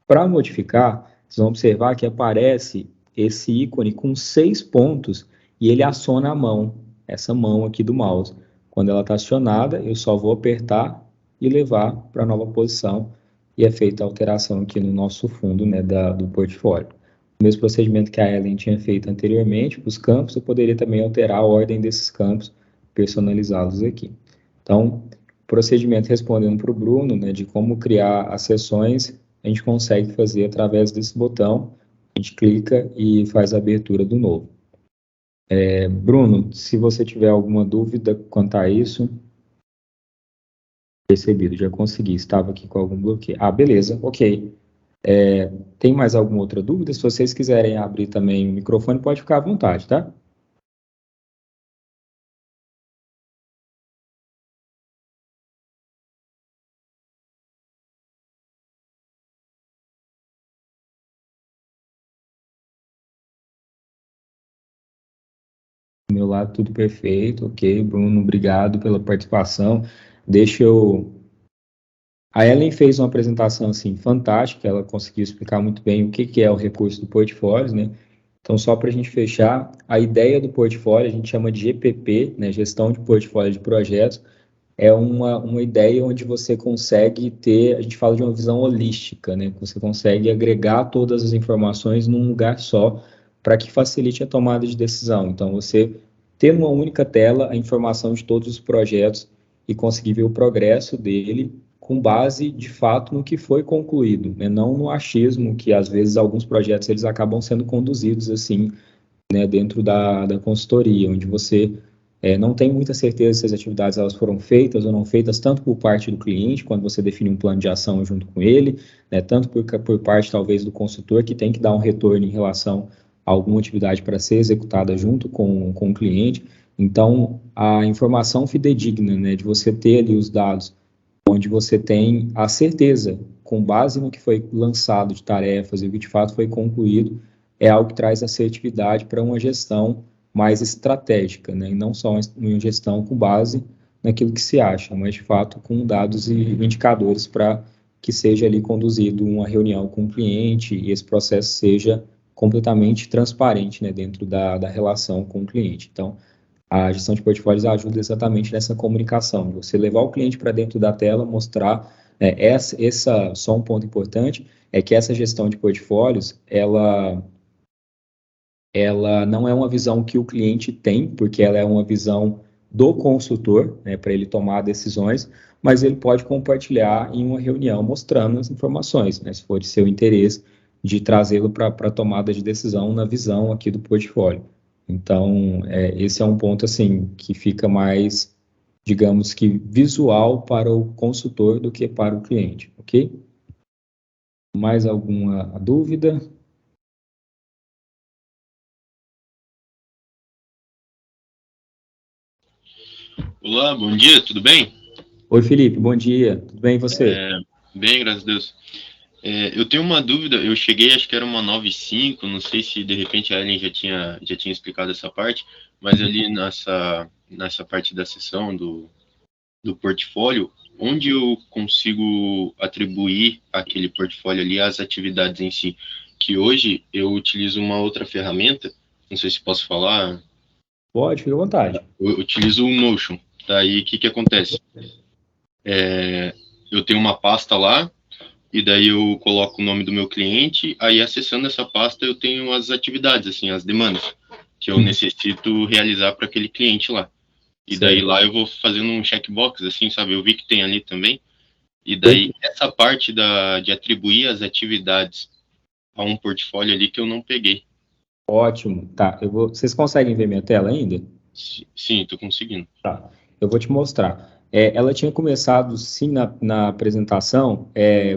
Para modificar, vocês vão observar que aparece esse ícone com 6 pontos e ele aciona a mão, essa mão aqui do mouse. Quando ela está acionada, eu só vou apertar e levar para a nova posição e é feita a alteração aqui no nosso fundo, né, do portfólio. O mesmo procedimento que a Ellen tinha feito anteriormente para os campos, eu poderia também alterar a ordem desses campos, personalizá-los aqui. Então, procedimento respondendo para o Bruno, né, de como criar as seções, a gente consegue fazer através desse botão, a gente clica e faz a abertura do novo. Bruno, se você tiver alguma dúvida quanto a isso, percebido, já consegui, estava aqui com algum bloqueio. Ah, beleza, ok. Tem mais alguma outra dúvida? Se vocês quiserem abrir também o microfone, pode ficar à vontade, tá? Do meu lado, tudo perfeito, ok. Bruno, obrigado pela participação. A Ellen fez uma apresentação assim fantástica, ela conseguiu explicar muito bem o que é o recurso do portfólio, né? Então, só para a gente fechar, a ideia do portfólio a gente chama de GPP, né? Gestão de Portfólio de Projetos, é uma ideia onde você consegue ter, a gente fala de uma visão holística, né? Você consegue agregar todas as informações num lugar só para que facilite a tomada de decisão. Então, você ter numa única tela a informação de todos os projetos e conseguir ver o progresso dele com base, de fato, no que foi concluído, né? Não no achismo, que às vezes alguns projetos eles acabam sendo conduzidos assim, né, dentro da consultoria, onde você não tem muita certeza se as atividades elas foram feitas ou não feitas, tanto por parte do cliente, quando você define um plano de ação junto com ele, né, tanto por parte, talvez, do consultor, que tem que dar um retorno em relação a alguma atividade para ser executada junto com o cliente. Então, a informação fidedigna, né, de você ter ali os dados, onde você tem a certeza, com base no que foi lançado de tarefas e o que de fato foi concluído, é algo que traz assertividade para uma gestão mais estratégica, né? E não só uma gestão com base naquilo que se acha, mas de fato com dados e indicadores para que seja ali conduzido uma reunião com o cliente e esse processo seja completamente transparente, né, dentro da relação com o cliente. Então, a gestão de portfólios ajuda exatamente nessa comunicação, de você levar o cliente para dentro da tela, mostrar, só um ponto importante, é que essa gestão de portfólios, ela não é uma visão que o cliente tem, porque ela é uma visão do consultor, né, para ele tomar decisões, mas ele pode compartilhar em uma reunião mostrando as informações, né, se for de seu interesse, de trazê-lo para a tomada de decisão na visão aqui do portfólio. Então, esse é um ponto assim que fica mais, digamos que visual para o consultor do que para o cliente, ok? Mais alguma dúvida? Olá, bom dia, tudo bem? Oi, Felipe, bom dia. Tudo bem e você? Bem, graças a Deus. Eu tenho uma dúvida, eu cheguei, acho que era uma 9.5, não sei se de repente a Ellen já tinha explicado essa parte, mas ali nessa parte da sessão do portfólio, onde eu consigo atribuir aquele portfólio ali às atividades em si, que hoje eu utilizo uma outra ferramenta, não sei se posso falar, Pode, fica à vontade. eu utilizo o Notion. Daí o que acontece? Eu tenho uma pasta lá, e daí eu coloco o nome do meu cliente, aí acessando essa pasta eu tenho as atividades, assim, as demandas que eu necessito realizar para aquele cliente lá. E daí Certo. lá eu vou fazendo um checkbox, assim, sabe? Eu vi que tem ali também. E daí essa parte de atribuir as atividades a um portfólio ali que eu não peguei. Ótimo. Tá, vocês conseguem ver minha tela ainda? Sim, tô conseguindo. Tá, eu vou te mostrar. Ela tinha começado, sim, na apresentação,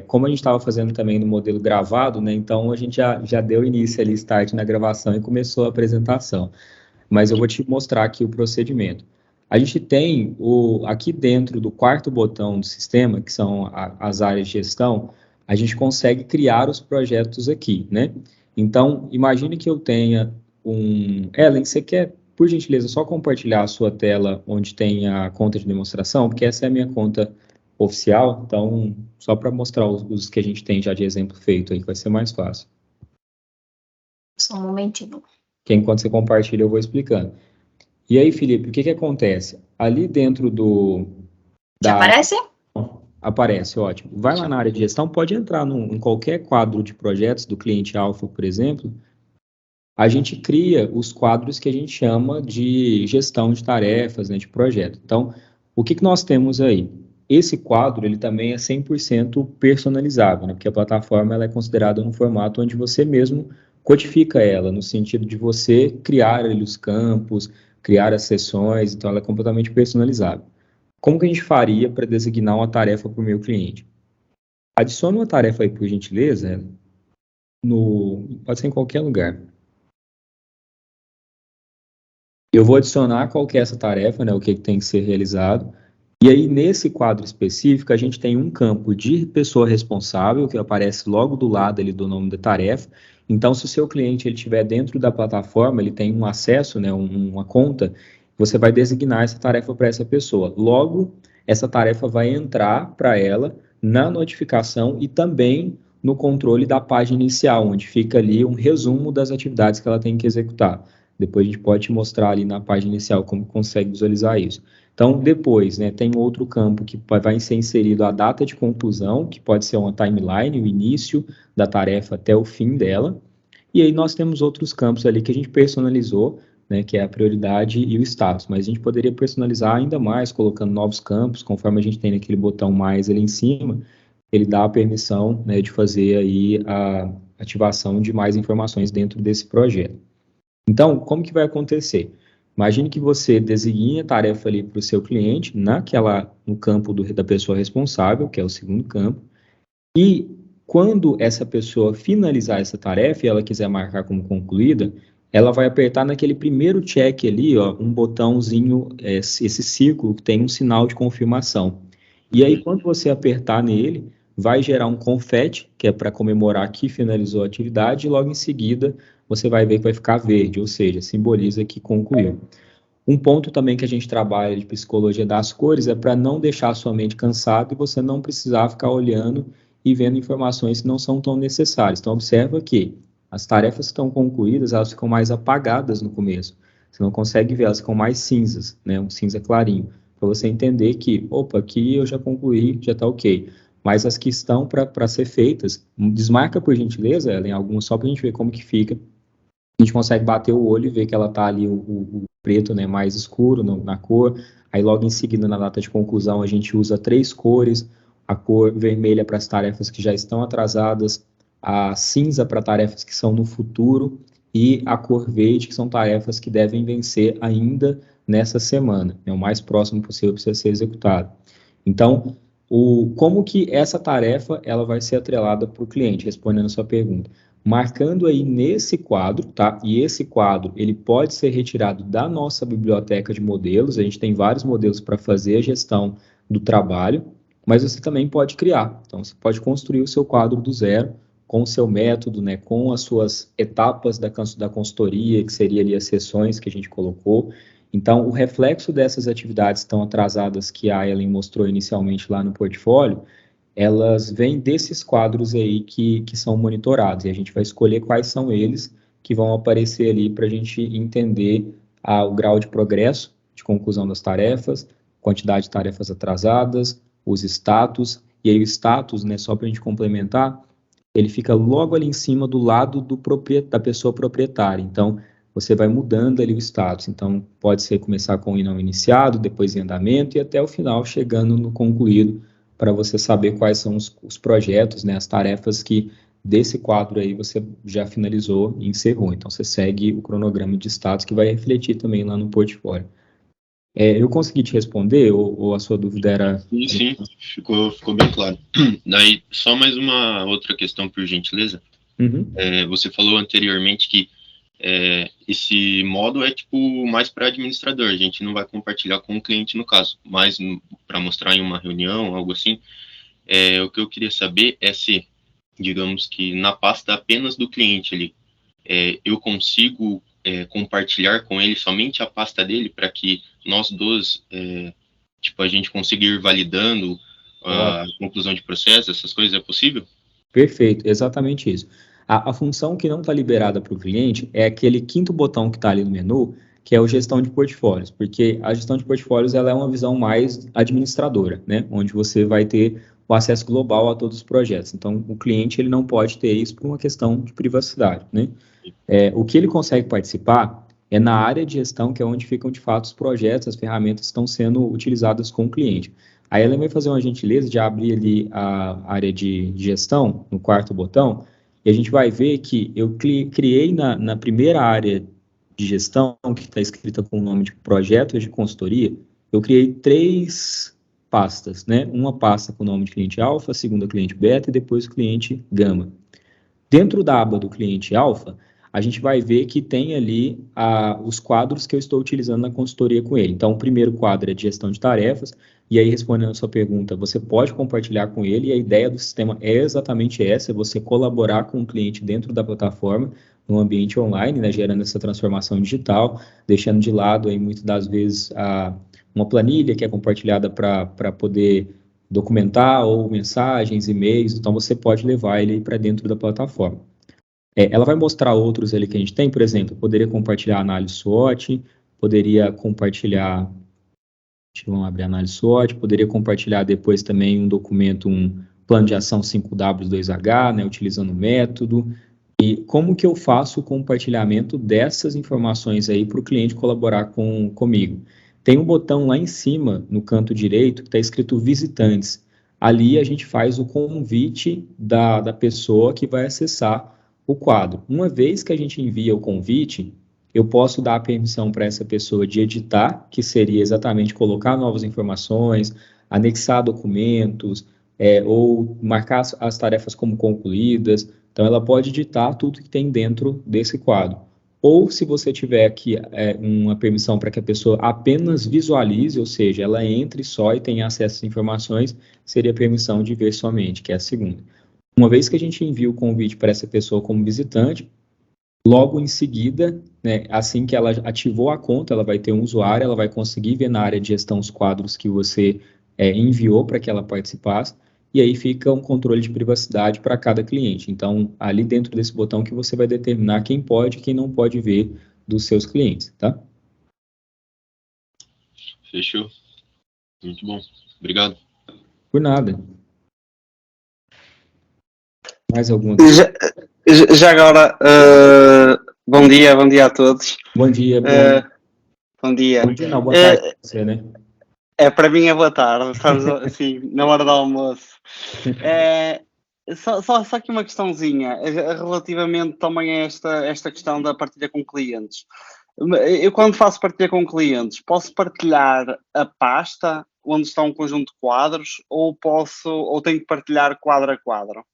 como a gente estava fazendo também no modelo gravado, né? Então, a gente já deu início ali, start na gravação e começou a apresentação. Mas eu vou te mostrar aqui o procedimento. A gente tem, aqui dentro do quarto botão do sistema, que são as áreas de gestão, a gente consegue criar os projetos aqui, né? Então, imagine que eu tenha Ellen, você quer, por gentileza, só compartilhar a sua tela onde tem a conta de demonstração? Porque essa é a minha conta oficial, então, só para mostrar os que a gente tem já de exemplo feito aí, que vai ser mais fácil. Só um momentinho. Que enquanto você compartilha, eu vou explicando. E aí, Felipe, o que acontece? Ali dentro Já aparece? Aparece, ótimo. Vai lá na área de gestão, pode entrar em qualquer quadro de projetos do cliente alfa, por exemplo. A gente cria os quadros que a gente chama de gestão de tarefas, né, de projeto. Então, o que nós temos aí? Esse quadro, ele também é 100% personalizável, né, porque a plataforma ela é considerada um formato onde você mesmo codifica ela, no sentido de você criar ali os campos, criar as sessões, então ela é completamente personalizável. Como que a gente faria para designar uma tarefa para o meu cliente? Adicione uma tarefa aí, por gentileza, pode ser em qualquer lugar. Eu vou adicionar qual que é essa tarefa, né, o que tem que ser realizado. E aí, nesse quadro específico, a gente tem um campo de pessoa responsável, que aparece logo do lado ali do nome da tarefa. Então, se o seu cliente estiver dentro da plataforma, ele tem um acesso, né, uma conta, você vai designar essa tarefa para essa pessoa. Logo, essa tarefa vai entrar para ela na notificação e também no controle da página inicial, onde fica ali um resumo das atividades que ela tem que executar. Depois a gente pode te mostrar ali na página inicial como consegue visualizar isso. Então, depois, né, tem outro campo que vai ser inserido a data de conclusão, que pode ser uma timeline, o início da tarefa até o fim dela. E aí nós temos outros campos ali que a gente personalizou, né, que é a prioridade e o status. Mas a gente poderia personalizar ainda mais, colocando novos campos, conforme a gente tem aquele botão mais ali em cima, ele dá a permissão, né, de fazer aí a ativação de mais informações dentro desse projeto. Então, como que vai acontecer? Imagine que você designe a tarefa ali para o seu cliente, no campo da pessoa responsável, que é o segundo campo, e quando essa pessoa finalizar essa tarefa e ela quiser marcar como concluída, ela vai apertar naquele primeiro check ali, ó, um botãozinho, esse círculo que tem um sinal de confirmação. E aí, quando você apertar nele, vai gerar um confete, que é para comemorar que finalizou a atividade, e logo em seguida você vai ver que vai ficar verde, ou seja, simboliza que concluiu. Um ponto também que a gente trabalha de psicologia das cores é para não deixar a sua mente cansada e você não precisar ficar olhando e vendo informações que não são tão necessárias. Então, observa que as tarefas que estão concluídas, elas ficam mais apagadas no começo. Você não consegue ver, elas ficam mais cinzas, né? Um cinza clarinho, para você entender que, opa, aqui eu já concluí, já está ok. Mas as que estão para ser feitas, desmarca por gentileza, Ellen, algumas só para a gente ver como que fica. A gente consegue bater o olho e ver que ela está ali, o preto, né, mais escuro na cor. Aí logo em seguida, na data de conclusão, a gente usa 3 cores, a cor vermelha para as tarefas que já estão atrasadas, a cinza para tarefas que são no futuro e a cor verde, que são tarefas que devem vencer ainda nessa semana, né, o mais próximo possível para ser executado. Então, como que essa tarefa ela vai ser atrelada para o cliente, respondendo a sua pergunta? Marcando aí nesse quadro, tá? E esse quadro, ele pode ser retirado da nossa biblioteca de modelos, a gente tem vários modelos para fazer a gestão do trabalho, mas você também pode criar. Então, você pode construir o seu quadro do zero, com o seu método, né? Com as suas etapas da consultoria, que seria ali as sessões que a gente colocou. Então, o reflexo dessas atividades tão atrasadas que a Ellen mostrou inicialmente lá no portfólio, elas vêm desses quadros aí que são monitorados, e a gente vai escolher quais são eles que vão aparecer ali para a gente entender o grau de progresso, de conclusão das tarefas, quantidade de tarefas atrasadas, os status, e aí o status, né, só para a gente complementar, ele fica logo ali em cima do lado da pessoa proprietária, então você vai mudando ali o status, então pode ser começar com o não iniciado, depois em andamento e até o final chegando no concluído, para você saber quais são os projetos, né, as tarefas que desse quadro aí você já finalizou e encerrou. Então, você segue o cronograma de status que vai refletir também lá no portfólio. Eu consegui te responder ou a sua dúvida era... Sim, ficou bem claro. Daí, só mais uma outra questão, por gentileza. Uhum. Você falou anteriormente que esse modo é tipo mais para administrador, a gente não vai compartilhar com o cliente no caso, mas para mostrar em uma reunião, algo assim. O que eu queria saber é se, digamos que na pasta apenas do cliente ali, eu consigo compartilhar com ele somente a pasta dele para que nós dois, a gente consiga ir validando a conclusão de processo, essas coisas, é possível? Perfeito, exatamente isso. A função que não está liberada para o cliente é aquele quinto botão que está ali no menu, que é o gestão de portfólios, porque a gestão de portfólios ela é uma visão mais administradora, né? Onde você vai ter o acesso global a todos os projetos. Então, o cliente ele não pode ter isso por uma questão de privacidade, né? O que ele consegue participar é na área de gestão, que é onde ficam, de fato, os projetos, as ferramentas que estão sendo utilizadas com o cliente. Aí ela vai fazer uma gentileza de abrir ali a área de gestão, no quarto botão, e a gente vai ver que eu criei na primeira área de gestão, que está escrita com o nome de projetos de consultoria, eu criei 3 pastas, né? Uma pasta com o nome de cliente alfa, a segunda cliente beta e depois o cliente gama. Dentro da aba do cliente alfa, a gente vai ver que tem ali os quadros que eu estou utilizando na consultoria com ele. Então, o primeiro quadro é de gestão de tarefas, e aí, respondendo a sua pergunta, você pode compartilhar com ele, e a ideia do sistema é exatamente essa, é você colaborar com o cliente dentro da plataforma, no ambiente online, né, gerando essa transformação digital, deixando de lado, aí, muitas das vezes, uma planilha que é compartilhada para poder documentar, ou mensagens, e-mails, então você pode levar ele para dentro da plataforma. Ela vai mostrar outros ali que a gente tem, por exemplo, poderia compartilhar análise SWOT, poderia compartilhar, vamos abrir a análise SWOT, poderia compartilhar depois também um documento, um plano de ação 5W2H, né, utilizando o método, e como que eu faço o compartilhamento dessas informações aí para o cliente colaborar comigo. Tem um botão lá em cima, no canto direito, que está escrito visitantes. Ali a gente faz o convite da pessoa que vai acessar o quadro. Uma vez que a gente envia o convite, eu posso dar a permissão para essa pessoa de editar, que seria exatamente colocar novas informações, anexar documentos, ou marcar as tarefas como concluídas. Então, ela pode editar tudo que tem dentro desse quadro. Ou, se você tiver aqui uma permissão para que a pessoa apenas visualize, ou seja, ela entre só e tenha acesso às informações, seria a permissão de ver somente, que é a segunda. Uma vez que a gente envia o convite para essa pessoa como visitante, logo em seguida, né, assim que ela ativou a conta, ela vai ter um usuário, ela vai conseguir ver na área de gestão os quadros que você enviou para que ela participasse, e aí fica um controle de privacidade para cada cliente. Então, ali dentro desse botão que você vai determinar quem pode e quem não pode ver dos seus clientes, tá? Fechou. Muito bom. Obrigado. Por nada. Mais alguma? Já agora, bom dia a todos. Bom dia, bom dia. Bom dia, não, boa tarde para você, né? Para mim é boa tarde, estamos assim, na hora do almoço. Só aqui uma questãozinha, relativamente também a esta questão da partilha com clientes. Eu, quando faço partilha com clientes, posso partilhar a pasta onde está um conjunto de quadros ou tenho que partilhar quadro a quadro?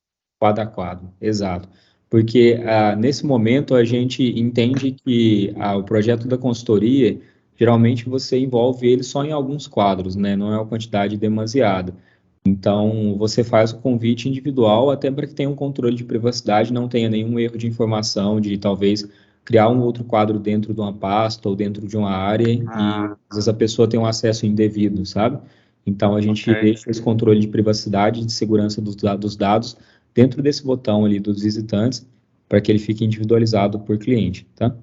Quadro a quadro, exato. Porque nesse momento a gente entende que o projeto da consultoria, geralmente você envolve ele só em alguns quadros, né? Não é uma quantidade demasiada. Então, você faz o convite individual até para que tenha um controle de privacidade, não tenha nenhum erro de informação, de talvez criar um outro quadro dentro de uma pasta ou dentro de uma área e às vezes a pessoa tem um acesso indevido, sabe? Então, a gente deixa esse controle de privacidade e de segurança dos dados dentro desse botão ali dos visitantes para que ele fique individualizado por cliente, tá?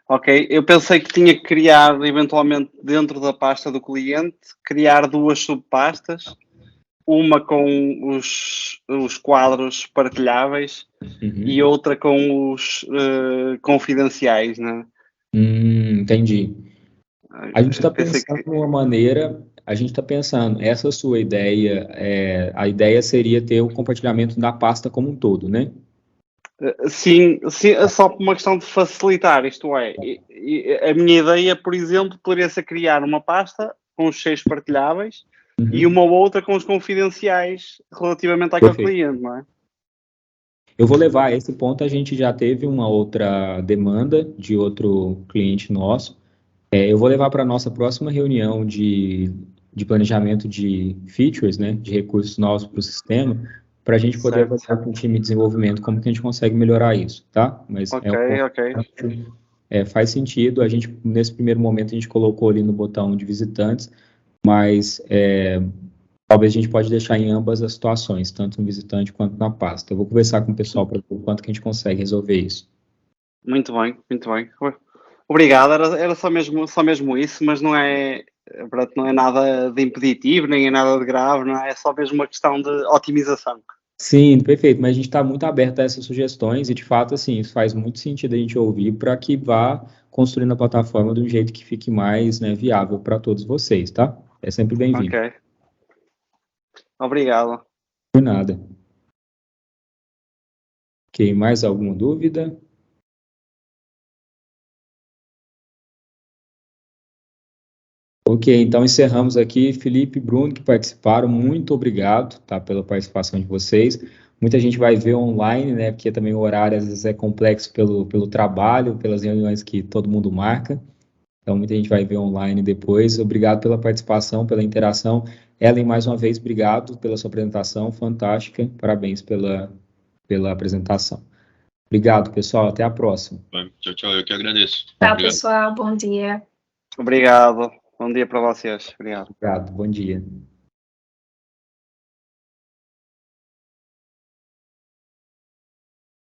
Ok, eu pensei que tinha que criar, eventualmente, dentro da pasta do cliente, criar duas subpastas, uma com os quadros partilháveis e outra com os confidenciais, né? Entendi. A gente está pensando numa maneira, essa sua ideia, a ideia seria ter o compartilhamento da pasta como um todo, né? Sim, só por uma questão de facilitar, isto é, a minha ideia, por exemplo, poderia ser criar uma pasta com os 6 partilháveis e uma outra com os confidenciais relativamente àquele cliente, não é? Eu vou levar a esse ponto, a gente já teve uma outra demanda de outro cliente nosso. Eu vou levar para a nossa próxima reunião de planejamento de features, né, de recursos novos para o sistema, para a gente poder avançar com o time de desenvolvimento como que a gente consegue melhorar isso, tá? Mas faz sentido, a gente, nesse primeiro momento, a gente colocou ali no botão de visitantes, mas talvez a gente pode deixar em ambas as situações, tanto no visitante quanto na pasta. Eu vou conversar com o pessoal para ver o quanto que a gente consegue resolver isso. Muito bem, muito bem. Obrigado, era só mesmo isso, mas não é nada de impeditivo, nem é nada de grave, não é? É só mesmo uma questão de otimização. Sim, perfeito, mas a gente está muito aberto a essas sugestões e, de fato, assim, isso faz muito sentido a gente ouvir para que vá construindo a plataforma de um jeito que fique mais, né, viável para todos vocês, tá? É sempre bem-vindo. Ok. Obrigado. Por nada. Ok, mais alguma dúvida? Ok, então encerramos aqui. Felipe e Bruno, que participaram, muito obrigado, tá, pela participação de vocês. Muita gente vai ver online, né, porque também o horário às vezes é complexo pelo trabalho, pelas reuniões que todo mundo marca. Então, muita gente vai ver online depois. Obrigado pela participação, pela interação. Ellen, mais uma vez, obrigado pela sua apresentação, fantástica. Parabéns pela apresentação. Obrigado, pessoal. Até a próxima. Tchau, tchau. Eu que agradeço. Tchau, pessoal. Bom dia. Obrigado. Bom dia para vocês. Obrigado. Obrigado. Bom dia.